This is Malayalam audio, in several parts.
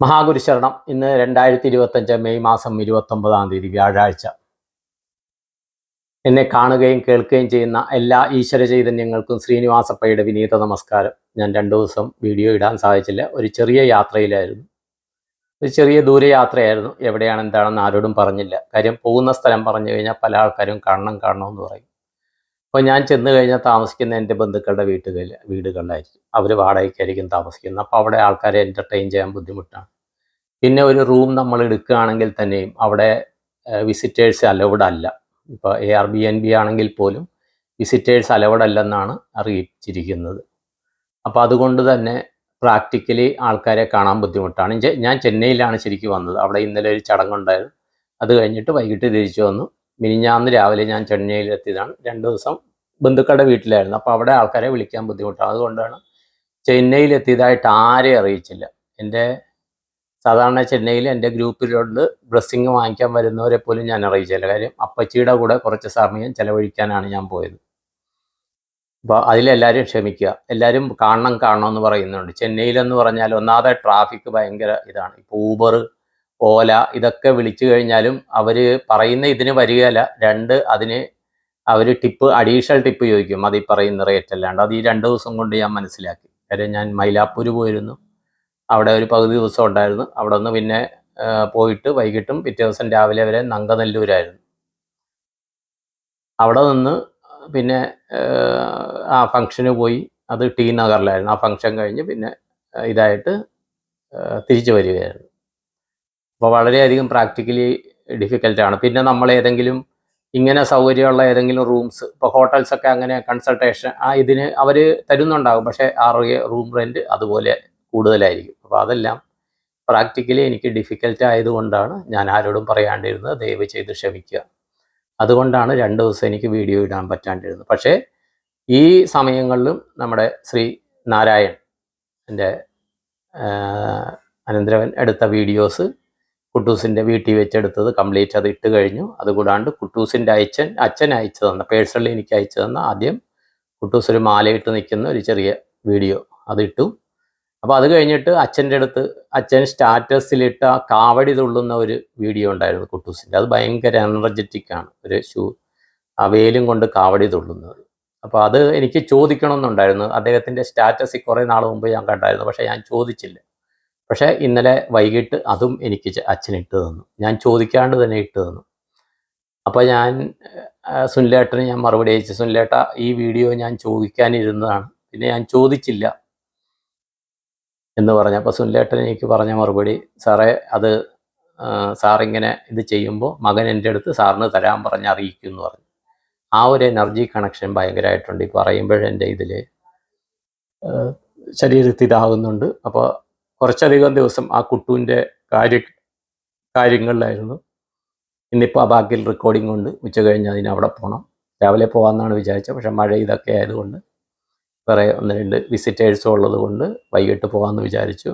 മഹാഗുരുശരണം ഇന്ന് 2025 മെയ് മാസം 29-ാം തീയതി വ്യാഴാഴ്ച. എന്നെ കാണുകയും കേൾക്കുകയും ചെയ്യുന്ന എല്ലാ ഈശ്വര ചൈതന്യങ്ങൾക്കും ശ്രീനിവാസപ്പയുടെ വിനീത നമസ്കാരം. ഞാൻ 2 ദിവസം വീഡിയോ ഇടാൻ സാധിച്ചില്ല. ഒരു ചെറിയ യാത്രയിലായിരുന്നു. ഒരു ചെറിയ ദൂരയാത്രയായിരുന്നു. എവിടെയാണ് എന്താണെന്ന് ആരോടും പറഞ്ഞില്ല. കാര്യം പോകുന്ന സ്ഥലം പറഞ്ഞു കഴിഞ്ഞാൽ പല ആൾക്കാരും കാണണമെന്ന് പറയും. അപ്പോൾ ഞാൻ ചെന്ന് കഴിഞ്ഞാൽ താമസിക്കുന്ന എൻ്റെ ബന്ധുക്കളുടെ വീടുകളിലായിരിക്കും. അവർ വാടകയ്ക്കായിരിക്കും താമസിക്കുന്നത്. അപ്പോൾ അവിടെ ആൾക്കാരെ എൻ്റർടൈൻ ചെയ്യാൻ ബുദ്ധിമുട്ടാണ്. പിന്നെ ഒരു റൂം നമ്മൾ എടുക്കുകയാണെങ്കിൽ തന്നെയും അവിടെ വിസിറ്റേഴ്സ് അലൗഡ് അല്ല. ഇപ്പോൾ Airbnb ആണെങ്കിൽ പോലും വിസിറ്റേഴ്സ് അലൗഡ് അല്ലെന്നാണ് അറിയിച്ചിരിക്കുന്നത്. അപ്പോൾ അതുകൊണ്ട് തന്നെ പ്രാക്ടിക്കലി ആൾക്കാരെ കാണാൻ ബുദ്ധിമുട്ടാണ്. ഞാൻ ചെന്നൈയിലാണ് ശരിക്കും വന്നത്. അവിടെ ഇന്നലെ ഒരു ചടങ്ങുണ്ടായിരുന്നു. അത് കഴിഞ്ഞിട്ട് വൈകിട്ട് തിരിച്ചു വന്നു. മിനിഞ്ഞാന്ന് രാവിലെ ഞാൻ ചെന്നൈയിലെത്തിയതാണ്. 2 ദിവസം ബന്ധുക്കളുടെ വീട്ടിലായിരുന്നു. അപ്പോൾ അവിടെ ആൾക്കാരെ വിളിക്കാൻ ബുദ്ധിമുട്ടാണ്. അതുകൊണ്ടാണ് ചെന്നൈയിലെത്തിയതായിട്ട് ആരെയും അറിയിച്ചില്ല. സാധാരണ ചെന്നൈയിൽ എൻ്റെ ഗ്രൂപ്പിലുണ്ട് ഡ്രസ്സിങ് വാങ്ങിക്കാൻ വരുന്നവരെ പോലും ഞാൻ അറിയിച്ചില്ല. കാര്യം അപ്പച്ചിയുടെ കൂടെ കുറച്ച് സമയം ചിലവഴിക്കാനാണ് ഞാൻ പോയത്. അപ്പോൾ അതിലെല്ലാവരും ക്ഷമിക്കുക. എല്ലാവരും കാണണമെന്ന് പറയുന്നുണ്ട്. ചെന്നൈയിലെന്ന് പറഞ്ഞാൽ ഒന്നാമതെ ട്രാഫിക് ഭയങ്കര ഇതാണ്. ഇപ്പോൾ ഊബർ, ഓല ഇതൊക്കെ വിളിച്ചു കഴിഞ്ഞാലും അവർ പറയുന്ന ഇതിന് വരികയില്ല. 2 അതിന് അവർ അഡീഷണൽ ടിപ്പ് ചോദിക്കും. അത് ഈ പറയുന്ന റേറ്റ് അല്ലാണ്ട്. അത് ഈ 2 ദിവസം കൊണ്ട് ഞാൻ മനസ്സിലാക്കി. കാര്യം ഞാൻ മൈലാപ്പൂർ പോയിരുന്നു. അവിടെ ഒരു പകുതി ദിവസം ഉണ്ടായിരുന്നു. അവിടെ നിന്ന് പിന്നെ പോയിട്ട് വൈകിട്ടും പിറ്റേ ദിവസം രാവിലെ വരെ നങ്കനല്ലൂരായിരുന്നു. അവിടെ നിന്ന് പിന്നെ ആ ഫംഗ്ഷന് പോയി. അത് ടി നഗറിലായിരുന്നു. ആ ഫംഗ്ഷൻ കഴിഞ്ഞ് പിന്നെ ഇതായിട്ട് തിരിച്ചു വരികയായിരുന്നു. അപ്പോൾ വളരെയധികം പ്രാക്ടിക്കലി ഡിഫിക്കൽട്ടാണ്. പിന്നെ നമ്മൾ ഏതെങ്കിലും ഇങ്ങനെ സൗകര്യമുള്ള ഏതെങ്കിലും റൂംസ്, ഇപ്പോൾ ഹോട്ടൽസൊക്കെ അങ്ങനെ കൺസൾട്ടേഷൻ ഇതിന് അവർ തരുന്നുണ്ടാകും. പക്ഷേ ആ റൂം റെൻറ്റ് അതുപോലെ കൂടുതലായിരിക്കും. അപ്പോൾ അതെല്ലാം പ്രാക്ടിക്കലി എനിക്ക് ഡിഫിക്കൽട്ട് ആയതുകൊണ്ടാണ് ഞാൻ ആരോടും പറയാണ്ടിരുന്നത്. ദയവ് ചെയ്ത് ക്ഷമിക്കുക. അതുകൊണ്ടാണ് 2 ദിവസം എനിക്ക് വീഡിയോ ഇടാൻ പറ്റാണ്ടിരുന്നത്. പക്ഷേ ഈ സമയങ്ങളിലും നമ്മുടെ ശ്രീ നാരായൺ എൻ്റെ അനന്തരവൻ എടുത്ത വീഡിയോസ് കുട്ടൂസിൻ്റെ വീട്ടിൽ വെച്ചെടുത്തത് കംപ്ലീറ്റ് അത് ഇട്ട് കഴിഞ്ഞു. അതുകൂടാണ്ട് കുട്ടൂസിൻ്റെ അച്ഛൻ അയച്ചു തന്ന, പേഴ്സണലി എനിക്ക് അയച്ചു തന്ന ആദ്യം കുട്ടൂസ് ഒരു മാലയിട്ട് നിൽക്കുന്ന ഒരു ചെറിയ വീഡിയോ അതിട്ടു. അപ്പോൾ അത് കഴിഞ്ഞിട്ട് അച്ഛൻ സ്റ്റാറ്റസിലിട്ട കാവടി തുള്ളുന്ന ഒരു വീഡിയോ ഉണ്ടായിരുന്നു കുട്ടൂസിൻ്റെ. അത് ഭയങ്കര എനർജറ്റിക്കാണ്. ഒരു വേലും കൊണ്ട് കാവടി തുള്ളുന്നത്. അപ്പോൾ അത് എനിക്ക് ചോദിക്കണമെന്നുണ്ടായിരുന്നു. അദ്ദേഹത്തിൻ്റെ സ്റ്റാറ്റസിൽ കുറേ നാൾ മുമ്പ് ഞാൻ കണ്ടായിരുന്നു. പക്ഷേ ഞാൻ ചോദിച്ചില്ല. പക്ഷേ ഇന്നലെ വൈകിട്ട് അതും എനിക്ക് അച്ഛൻ ഇട്ട് തന്നു. ഞാൻ ചോദിക്കാണ്ട് തന്നെ ഇട്ട് തന്നു. അപ്പോൾ ഞാൻ സുനിലേട്ടന് ഞാൻ മറുപടി അയച്ചു. സുനിലേട്ട, ഈ വീഡിയോ ഞാൻ ചോദിക്കാനിരുന്നതാണ്, പിന്നെ ഞാൻ ചോദിച്ചില്ല എന്ന് പറഞ്ഞു. അപ്പോൾ സുനിലേട്ടൻ എനിക്ക് പറഞ്ഞ മറുപടി, സാറേ അത് സാറിങ്ങനെ ഇത് ചെയ്യുമ്പോൾ മകൻ എൻ്റെ അടുത്ത് സാറിന് തരാൻ പറഞ്ഞ് അറിയിക്കും എന്ന് പറഞ്ഞു. ആ ഒരു എനർജി കണക്ഷൻ ഭയങ്കരമായിട്ടുണ്ട്. ഈ പറയുമ്പോഴെൻ്റെ ഇതിൽ ശരീരത്തിൽ ഇതാകുന്നുണ്ട്. അപ്പോൾ കുറച്ചധികം ദിവസം ആ കുട്ടുവിൻ്റെ കാര്യങ്ങളിലായിരുന്നു. ഇന്നിപ്പോൾ ആ ബാക്കിൽ റെക്കോർഡിംഗ് ഉണ്ട്. ഉച്ച കഴിഞ്ഞ് അവിടെ പോകണം. രാവിലെ പോകാമെന്നാണ് വിചാരിച്ചത്. പക്ഷേ മഴ ഇതൊക്കെ ആയതുകൊണ്ട് വേറെ 1-2 വിസിറ്റേഴ്സും ഉള്ളത് കൊണ്ട് വൈകിട്ട് പോകാമെന്ന് വിചാരിച്ചു.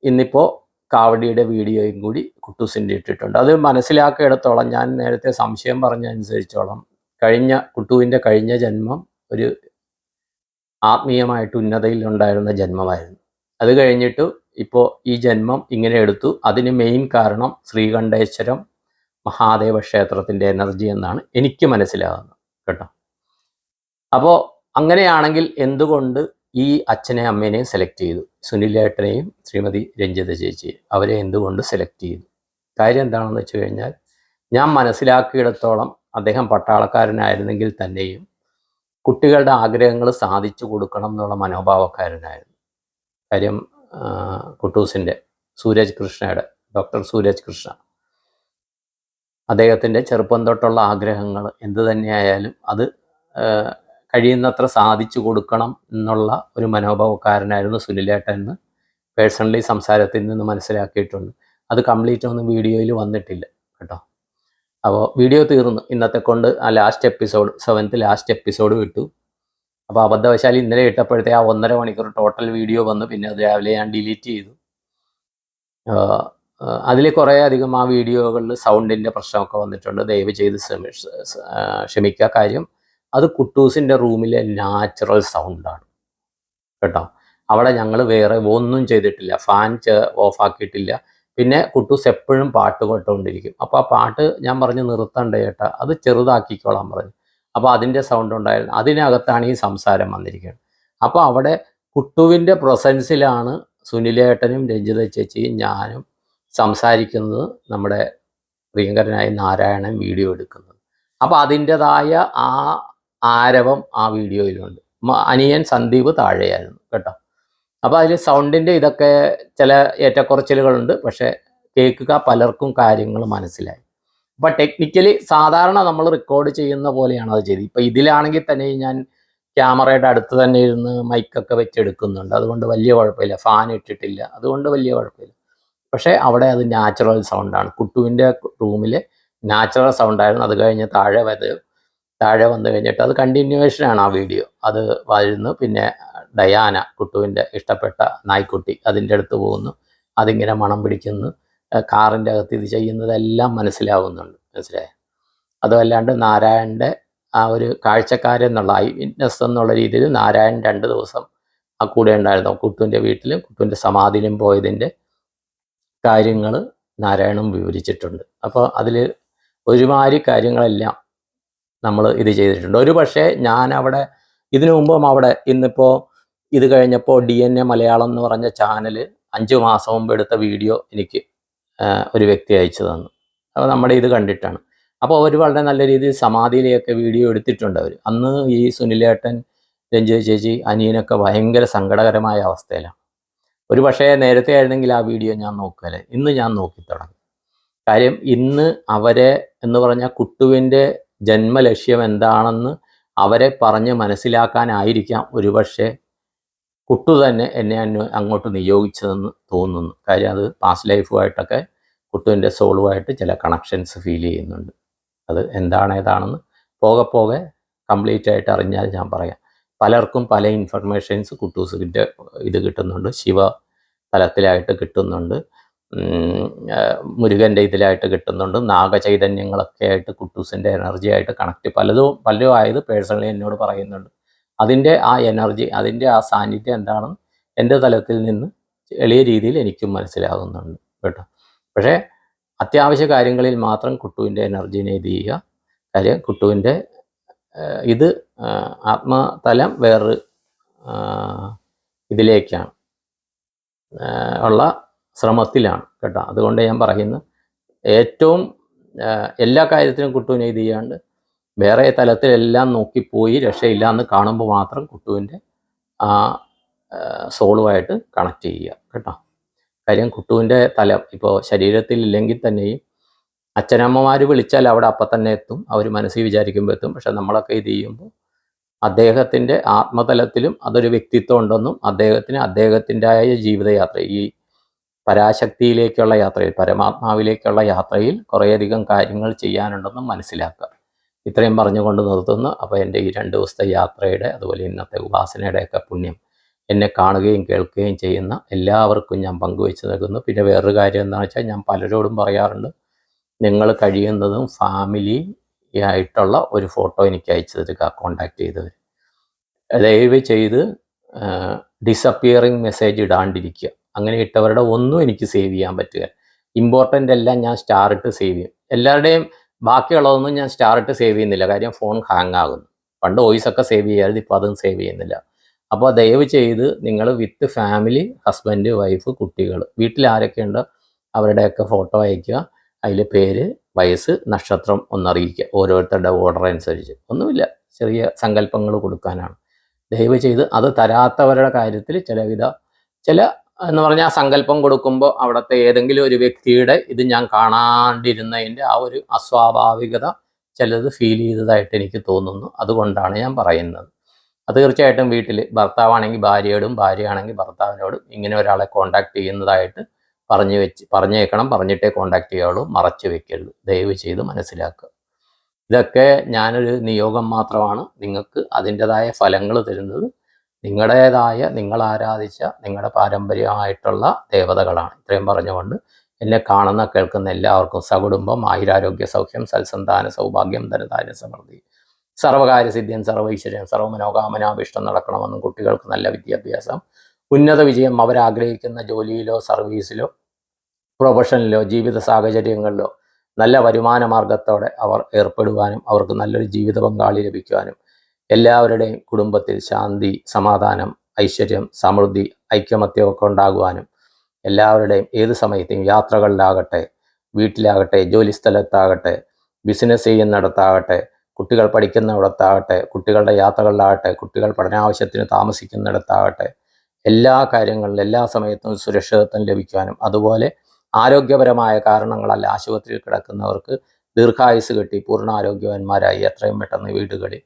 ഇന്നിപ്പോൾ കാവടിയുടെ വീഡിയോയും കൂടി കുട്ടൂസിൻ്റെ ഇട്ടിട്ടുണ്ട്. അത് മനസ്സിലാക്കിയിടത്തോളം, ഞാൻ നേരത്തെ സംശയം പറഞ്ഞതനുസരിച്ചോളം കുട്ടുവിൻ്റെ കഴിഞ്ഞ ജന്മം ഒരു ആത്മീയമായിട്ട് ഉന്നതയിൽ ഉണ്ടായിരുന്ന ജന്മമായിരുന്നു. അത് കഴിഞ്ഞിട്ട് ഇപ്പോൾ ഈ ജന്മം ഇങ്ങനെ എടുത്തു. അതിന് മെയിൻ കാരണം ശ്രീകണ്ഠേശ്വരം മഹാദേവ ക്ഷേത്രത്തിൻ്റെ എനർജി എന്നാണ് എനിക്ക് മനസ്സിലാകുന്നത് കേട്ടോ. അപ്പോൾ അങ്ങനെയാണെങ്കിൽ എന്തുകൊണ്ട് ഈ അച്ഛനെ അമ്മേനെയും സെലക്ട് ചെയ്തു? സുനിലേട്ടനെയും ശ്രീമതി രഞ്ജിത ചേച്ചിയെയും അവരെ എന്തുകൊണ്ട് സെലക്ട് ചെയ്തു? കാര്യം എന്താണെന്ന് വെച്ച് കഴിഞ്ഞാൽ, ഞാൻ മനസ്സിലാക്കിയിടത്തോളം അദ്ദേഹം പട്ടാളക്കാരനായിരുന്നെങ്കിൽ തന്നെയും കുട്ടികളുടെ ആഗ്രഹങ്ങൾ സാധിച്ചു കൊടുക്കണം എന്നുള്ള മനോഭാവക്കാരനായിരുന്നു. കാര്യം കുട്ടൂസിൻ്റെ ഡോക്ടർ സൂരജ് കൃഷ്ണ അദ്ദേഹത്തിൻ്റെ ചെറുപ്പം തൊട്ടുള്ള ആഗ്രഹങ്ങൾ എന്തു തന്നെയായാലും അത് കഴിയുന്നത്ര സാധിച്ചു കൊടുക്കണം എന്നുള്ള ഒരു മനോഭാവക്കാരനായിരുന്നു സുനിലേട്ടൻ എന്ന് പേഴ്സണലി സംസാരത്തിൽ നിന്ന് മനസ്സിലാക്കിയിട്ടുണ്ട്. അത് കംപ്ലീറ്റ് ഒന്നും വീഡിയോയിൽ വന്നിട്ടില്ല കേട്ടോ. അപ്പോൾ വീഡിയോ തീർന്നു ഇന്നത്തെ കൊണ്ട്. ആ last episode 7th last episode വിട്ടു. അപ്പോൾ അബദ്ധവശാൽ ഇന്നലെ ഇട്ടപ്പോഴത്തെ ആ 1.5 മണിക്കൂർ ടോട്ടൽ വീഡിയോ വന്നു. പിന്നെ അത് രാവിലെ ഞാൻ ഡിലീറ്റ് ചെയ്തു. അതിൽ കുറേ അധികം ആ വീഡിയോകളിൽ സൗണ്ടിൻ്റെ പ്രശ്നമൊക്കെ വന്നിട്ടുണ്ട്. ദയവ് ചെയ്ത് ക്ഷമിക്കുക. കാര്യം അത് കുട്ടൂസിൻ്റെ റൂമിലെ നാച്ചുറൽ സൗണ്ടാണ് കേട്ടോ. അവിടെ ഞങ്ങൾ വേറെ ഒന്നും ചെയ്തിട്ടില്ല, ഫാൻ ഓഫാക്കിയിട്ടില്ല. പിന്നെ കുട്ടൂസ് എപ്പോഴും പാട്ട് കേട്ടുകൊണ്ടിരിക്കും. അപ്പോൾ ആ പാട്ട് ഞാൻ പറഞ്ഞു നിർത്തണ്ട ചേട്ടാ, അത് ചെറുതാക്കിക്കോളാൻ പറഞ്ഞു. അപ്പോൾ അതിൻ്റെ സൗണ്ട് ഉണ്ടായിരുന്നു. അതിനകത്താണ് ഈ സംസാരം വന്നിരിക്കുന്നത്. അപ്പോൾ അവിടെ കുട്ടുവിൻ്റെ പ്രസൻസിലാണ് സുനിലേട്ടനും രഞ്ജിത ചേച്ചിയും ഞാനും സംസാരിക്കുന്നത്, നമ്മുടെ പ്രിയങ്കരനായ നാരായണൻ വീഡിയോ എടുക്കുന്നത്. അപ്പോൾ അതിൻ്റെതായ ആ ആരവം ആ വീഡിയോയിലുണ്ട്. അനിയൻ സന്ദീപ് താഴെയായിരുന്നു കേട്ടോ. അപ്പോൾ അതിൽ സൗണ്ടിൻ്റെ ഇതൊക്കെ ചില ഏറ്റക്കുറച്ചിലുകളുണ്ട്, പക്ഷേ കേൾക്കുക പലർക്കും കാര്യങ്ങൾ മനസ്സിലായി. അപ്പോൾ ടെക്നിക്കലി സാധാരണ നമ്മൾ റെക്കോർഡ് ചെയ്യുന്ന പോലെയാണ് അത് ചെയ്തത്. ഇപ്പോൾ ഇതിലാണെങ്കിൽ തന്നെ ഞാൻ ക്യാമറയുടെ അടുത്ത് തന്നെ ഇരുന്ന് മൈക്കൊക്കെ വെച്ചെടുക്കുന്നുണ്ട്, അതുകൊണ്ട് വലിയ കുഴപ്പമില്ല. ഫാൻ ഇട്ടിട്ടില്ല, അതുകൊണ്ട് വലിയ കുഴപ്പമില്ല. പക്ഷേ അവിടെ അത് നാച്ചുറൽ സൗണ്ടാണ്. കുട്ടുവിൻ്റെ റൂമിൽ നാച്ചുറൽ സൗണ്ടായിരുന്നു. അത് കഴിഞ്ഞ് താഴെ വന്നു കഴിഞ്ഞിട്ട് അത് കണ്ടിന്യൂവേഷനാണ് ആ വീഡിയോ. അത് വരുന്നു. പിന്നെ ഡയാന, കുട്ടുവിൻ്റെ ഇഷ്ടപ്പെട്ട നായ്ക്കുട്ടി, അതിൻ്റെ അടുത്ത് പോകുന്നു. അതിങ്ങനെ മണം പിടിക്കുന്നു. കാറിൻ്റെ അകത്ത് ഇത് ചെയ്യുന്നതെല്ലാം മനസ്സിലായോ? അതുമല്ലാണ്ട് നാരായണൻ്റെ ആ ഒരു കാഴ്ചക്കാരെന്നുള്ള ഐ വിറ്റ്നസ് എന്നുള്ള രീതിയിൽ നാരായണൻ 2 ദിവസം ആ കൂടെ ഉണ്ടായിരുന്നു. കുട്ടുവിൻ്റെ വീട്ടിലും കുട്ടുവിൻ്റെ സമാധിയിലും പോയതിൻ്റെ കാര്യങ്ങൾ നാരായണൻ വിവരിച്ചിട്ടുണ്ട്. അപ്പോൾ അതിൽ ഒരുമാതിരി കാര്യങ്ങളെല്ലാം നമ്മൾ ഇത് ചെയ്തിട്ടുണ്ട്. ഒരു പക്ഷേ ഞാനവിടെ ഇതിനു മുമ്പും അവിടെ ഇന്നിപ്പോൾ ഇത് കഴിഞ്ഞപ്പോൾ DNA മലയാളം എന്ന് പറഞ്ഞ ചാനൽ 5 മാസം മുമ്പ് എടുത്ത വീഡിയോ എനിക്ക് ഒരു വ്യക്തി അയച്ചു തന്നു. അപ്പോൾ നമ്മുടെ ഇത് കണ്ടിട്ടാണ്. അപ്പോൾ അവർ വളരെ നല്ല രീതിയിൽ സമാധിയിലെയൊക്കെ വീഡിയോ എടുത്തിട്ടുണ്ട് അവർ. അന്ന് ഈ സുനിലേട്ടൻ, രഞ്ജിത ചേച്ചി, അനിയനൊക്കെ ഭയങ്കര സങ്കടകരമായ അവസ്ഥയിലാണ്. ഒരു പക്ഷേ നേരത്തെ ആയിരുന്നെങ്കിൽ ആ വീഡിയോ ഞാൻ നോക്കുകയല്ലേ. ഇന്ന് ഞാൻ നോക്കി തുടങ്ങി. കാര്യം ഇന്ന് അവരെ എന്ന് പറഞ്ഞാൽ കുട്ടുവിൻ്റെ ജന്മലക്ഷ്യം എന്താണെന്ന് അവരെ പറഞ്ഞ് മനസ്സിലാക്കാനായിരിക്കാം ഒരുപക്ഷെ കുട്ടു തന്നെ എന്നെ അങ്ങോട്ട് നിയോഗിച്ചതെന്ന് തോന്നുന്നു. കാര്യം അത് പാസ്റ്റ് ലൈഫുമായിട്ടൊക്കെ കുട്ടുവിൻ്റെ സോളുമായിട്ട് ചില കണക്ഷൻസ് ഫീൽ ചെയ്യുന്നുണ്ട്. അത് ഏതാണെന്ന് പോകെ കംപ്ലീറ്റ് ആയിട്ട് അറിഞ്ഞാൽ ഞാൻ പറയാം. പലർക്കും പല ഇൻഫർമേഷൻസ് കുട്ടൂസിൻ്റെ ഇത് കിട്ടുന്നുണ്ട്. ശിവ തലത്തിലായിട്ട് കിട്ടുന്നുണ്ട്, മുരുകൻ്റെ ഇതിലായിട്ട് കിട്ടുന്നുണ്ട്, നാഗചൈതന്യങ്ങളൊക്കെ ആയിട്ട് കുട്ടൂസിൻ്റെ എനർജി ആയിട്ട് കണക്റ്റ് പലരും ആയത് പേഴ്സണലി എന്നോട് പറയുന്നുണ്ട്. അതിൻ്റെ ആ എനർജി, അതിൻ്റെ ആ സാന്നിധ്യം എന്താണെന്ന് എൻ്റെ തലത്തിൽ നിന്ന് എളിയ രീതിയിൽ എനിക്കും മനസ്സിലാകുന്നുണ്ട് കേട്ടോ. പക്ഷേ അത്യാവശ്യ കാര്യങ്ങളിൽ മാത്രം കുട്ടുവിൻ്റെ എനർജീനെ ഇത് ചെയ്യുക. കാര്യം കുട്ടുവിൻ്റെ ഇത് ആത്മതലം വേറൊരു ഇതിലേക്കാണ് ഉള്ള ശ്രമത്തിലാണ് കേട്ടോ. അതുകൊണ്ട് ഞാൻ പറയുന്നു, ഏറ്റവും എല്ലാ കാര്യത്തിനും കുട്ടുവിനെ ഇത് ചെയ്യാണ്ട് വേറെ തലത്തിലെല്ലാം നോക്കിപ്പോയി രക്ഷയില്ല എന്ന് കാണുമ്പോൾ മാത്രം കുട്ടുവിൻ്റെ ആ സോളുമായിട്ട് കണക്ട് ചെയ്യുക കേട്ടോ. കാര്യം കുട്ടുവിൻ്റെ തലം ഇപ്പോൾ ശരീരത്തിൽ ഇല്ലെങ്കിൽ തന്നെയും അച്ഛനമ്മമാർ വിളിച്ചാൽ അവിടെ അപ്പം തന്നെ എത്തും, അവർ മനസ്സിൽ വിചാരിക്കുമ്പോൾ എത്തും. പക്ഷെ നമ്മളൊക്കെ ഇത് ചെയ്യുമ്പോൾ അദ്ദേഹത്തിൻ്റെ ആത്മതലത്തിലും അതൊരു വ്യക്തിത്വം ഉണ്ടെന്നും അദ്ദേഹത്തിൻ്റെതായ ജീവിതയാത്ര, ഈ പരാശക്തിയിലേക്കുള്ള യാത്രയിൽ, പരമാത്മാവിലേക്കുള്ള യാത്രയിൽ കുറേയധികം കാര്യങ്ങൾ ചെയ്യാനുണ്ടെന്നും മനസ്സിലാക്കുക. ഇത്രയും പറഞ്ഞുകൊണ്ട് നിർത്തുന്നു. അപ്പോൾ എൻ്റെ ഈ 2 ദിവസത്തെ യാത്രയുടെ അതുപോലെ ഇന്നത്തെ ഉപാസനയുടെയൊക്കെ പുണ്യം എന്നെ കാണുകയും കേൾക്കുകയും ചെയ്യുന്ന എല്ലാവർക്കും ഞാൻ പങ്കുവെച്ച് നൽകുന്നു. പിന്നെ വേറൊരു കാര്യം എന്താണെന്ന് വെച്ചാൽ, ഞാൻ പലരോടും പറയാറുണ്ട്, നിങ്ങൾ കഴിയുന്നതും ഫാമിലി ആയിട്ടുള്ള ഒരു ഫോട്ടോ എനിക്ക് അയച്ചു തരിക, കോണ്ടാക്ട് ചെയ്തവർ. ദയവ് ചെയ്ത് ഡിസപ്പിയറിങ് മെസ്സേജ് ഇടാണ്ടിരിക്കുക. അങ്ങനെ ഇട്ടവരുടെ ഒന്നും എനിക്ക് സേവ് ചെയ്യാൻ പറ്റുക. ഇമ്പോർട്ടൻ്റ് എല്ലാം ഞാൻ സ്റ്റാർ ഇട്ട് സേവ് ചെയ്യും. എല്ലാവരുടെയും ബാക്കിയുള്ളതൊന്നും ഞാൻ സ്റ്റാർ ഇട്ട് സേവ് ചെയ്യുന്നില്ല. കാര്യം ഫോൺ ഹാങ് ആകുന്നു. പണ്ട് വോയിസൊക്കെ സേവ് ചെയ്യാമായിരുന്നു, ഇപ്പോൾ അതും സേവ് ചെയ്യുന്നില്ല. അപ്പോൾ ദയവ് ചെയ്ത് നിങ്ങൾ വിത്ത് ഫാമിലി, ഹസ്ബൻഡ്, വൈഫ്, കുട്ടികൾ, വീട്ടിൽ ആരൊക്കെയുണ്ടോ അവരുടെയൊക്കെ ഫോട്ടോ അയയ്ക്കുക. അതിൽ പേര്, വയസ്സ്, നക്ഷത്രം ഒന്നറിയിക്കുക. ഓരോരുത്തരുടെ ഓർഡർ അനുസരിച്ച്. ഒന്നുമില്ല, ചെറിയ സങ്കല്പങ്ങൾ കൊടുക്കാനാണ്. ദയവ് ചെയ്ത് അത് തരാത്തവരുടെ കാര്യത്തിൽ ചില എന്ന് പറഞ്ഞാൽ സങ്കല്പം കൊടുക്കുമ്പോൾ അവിടുത്തെ ഏതെങ്കിലും ഒരു വ്യക്തിയുടെ ഇത് ഞാൻ കാണാണ്ടിരുന്നതിൻ്റെ ആ ഒരു അസ്വാഭാവികത ചിലത് ഫീൽ ചെയ്തതായിട്ട് എനിക്ക് തോന്നുന്നു. അതുകൊണ്ടാണ് ഞാൻ പറയുന്നത്. അത് തീർച്ചയായിട്ടും വീട്ടിൽ ഭർത്താവാണെങ്കിൽ ഭാര്യയോടും, ഭാര്യയാണെങ്കിൽ ഭർത്താവിനോടും ഇങ്ങനെ ഒരാളെ കോണ്ടാക്ട് ചെയ്യുന്നതായിട്ട് പറഞ്ഞേക്കണം. പറഞ്ഞിട്ടേ കോണ്ടാക്ട് ചെയ്യാവുള്ളൂ, മറച്ചു വെക്കരുത്. ദയവ് ചെയ്ത് മനസ്സിലാക്കുക. ഇതൊക്കെ ഞാനൊരു നിയോഗം മാത്രമാണ്. നിങ്ങൾക്ക് അതിൻ്റെതായ ഫലങ്ങൾ തരുന്നത് നിങ്ങളുടേതായ, നിങ്ങൾ ആരാധിച്ച നിങ്ങളുടെ പാരമ്പര്യമായിട്ടുള്ള ദേവതകളാണ്. ഇത്രയും പറഞ്ഞുകൊണ്ട് എന്നെ കാണുന്ന കേൾക്കുന്ന എല്ലാവർക്കും സകുടുംബം ആയുരാരോഗ്യ സൗഖ്യം, സൽസന്താന സൗഭാഗ്യം, ധനധാന്യ സമൃദ്ധി, സർവകാര്യസിദ്ധ്യം, സർവൈശ്വര്യം, സർവമനോകാമനാഭിഷ്ടം നടക്കണമെന്നും കുട്ടികൾക്ക് നല്ല വിദ്യാഭ്യാസം, ഉന്നത വിജയം അവരാഗ്രഹിക്കുന്ന ജോലിയിലോ സർവീസിലോ പ്രൊഫഷനിലോ ജീവിത സാഹചര്യങ്ങളിലോ നല്ല വരുമാന മാർഗത്തോടെ അവർ ഏർപ്പെടുവാനും അവർക്ക് നല്ലൊരു ജീവിത പങ്കാളി ലഭിക്കുവാനും എല്ലാവരുടെയും കുടുംബത്തിൽ ശാന്തി, സമാധാനം, ഐശ്വര്യം, സമൃദ്ധി, ഐക്യമത്യമൊക്കെ ഉണ്ടാകുവാനും എല്ലാവരുടെയും ഏത് സമയത്തും യാത്രകളിലാകട്ടെ, വീട്ടിലാകട്ടെ, ജോലിസ്ഥലത്താകട്ടെ, ബിസിനസ് ചെയ്യുന്നിടത്താകട്ടെ, കുട്ടികൾ പഠിക്കുന്നിടത്താകട്ടെ, കുട്ടികളുടെ യാത്രകളിലാകട്ടെ, കുട്ടികൾ പഠനാവശ്യത്തിന് താമസിക്കുന്നിടത്താകട്ടെ, എല്ലാ കാര്യങ്ങളിലും എല്ലാ സമയത്തും സുരക്ഷിതത്വം ലഭിക്കുവാനും അതുപോലെ ആരോഗ്യപരമായ കാരണങ്ങളല്ല ആശുപത്രിയിൽ കിടക്കുന്നവർക്ക് ദീർഘായുസ് കിട്ടി പൂർണ്ണ ആരോഗ്യവാന്മാരായി എത്രയും പെട്ടെന്ന് വീടുകളിൽ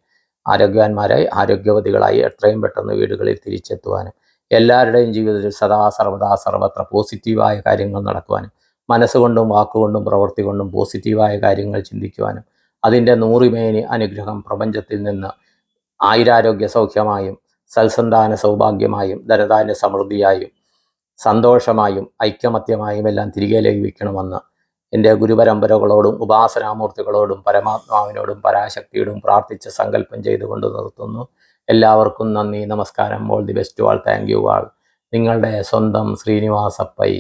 ആരോഗ്യവാന്മാരായി ആരോഗ്യവതികളായി എത്രയും പെട്ടെന്ന് വീടുകളിൽ തിരിച്ചെത്തുവാനും എല്ലാവരുടെയും ജീവിതത്തിൽ സദാ സർവദാ സർവത്ര പോസിറ്റീവായ കാര്യങ്ങൾ നടക്കുവാനും മനസ്സുകൊണ്ടും വാക്കുകൊണ്ടും പ്രവൃത്തി കൊണ്ടും പോസിറ്റീവായ കാര്യങ്ങൾ ചിന്തിക്കുവാനും അതിൻ്റെ നൂറുമേനി അനുഗ്രഹം പ്രപഞ്ചത്തിൽ നിന്ന് ആയുരാരോഗ്യ സൗഖ്യമായും സൽസന്താന സൗഭാഗ്യമായും ധനധാന്യ സമൃദ്ധിയായും സന്തോഷമായും ഐക്യമത്യമായും എല്ലാം തിരികെ ലഭിക്കണമെന്ന് എൻ്റെ ഗുരുപരമ്പരകളോടും ഉപാസനാമൂർത്തികളോടും പരമാത്മാവിനോടും പരാശക്തിയോടും പ്രാർത്ഥിച്ച് സങ്കല്പം ചെയ്തുകൊണ്ട് നിർത്തുന്നു. എല്ലാവർക്കും നന്ദി, നമസ്കാരം. All the best all. Thank you all. നിങ്ങളുടെ സ്വന്തം ശ്രീനിവാസപ്പൈ.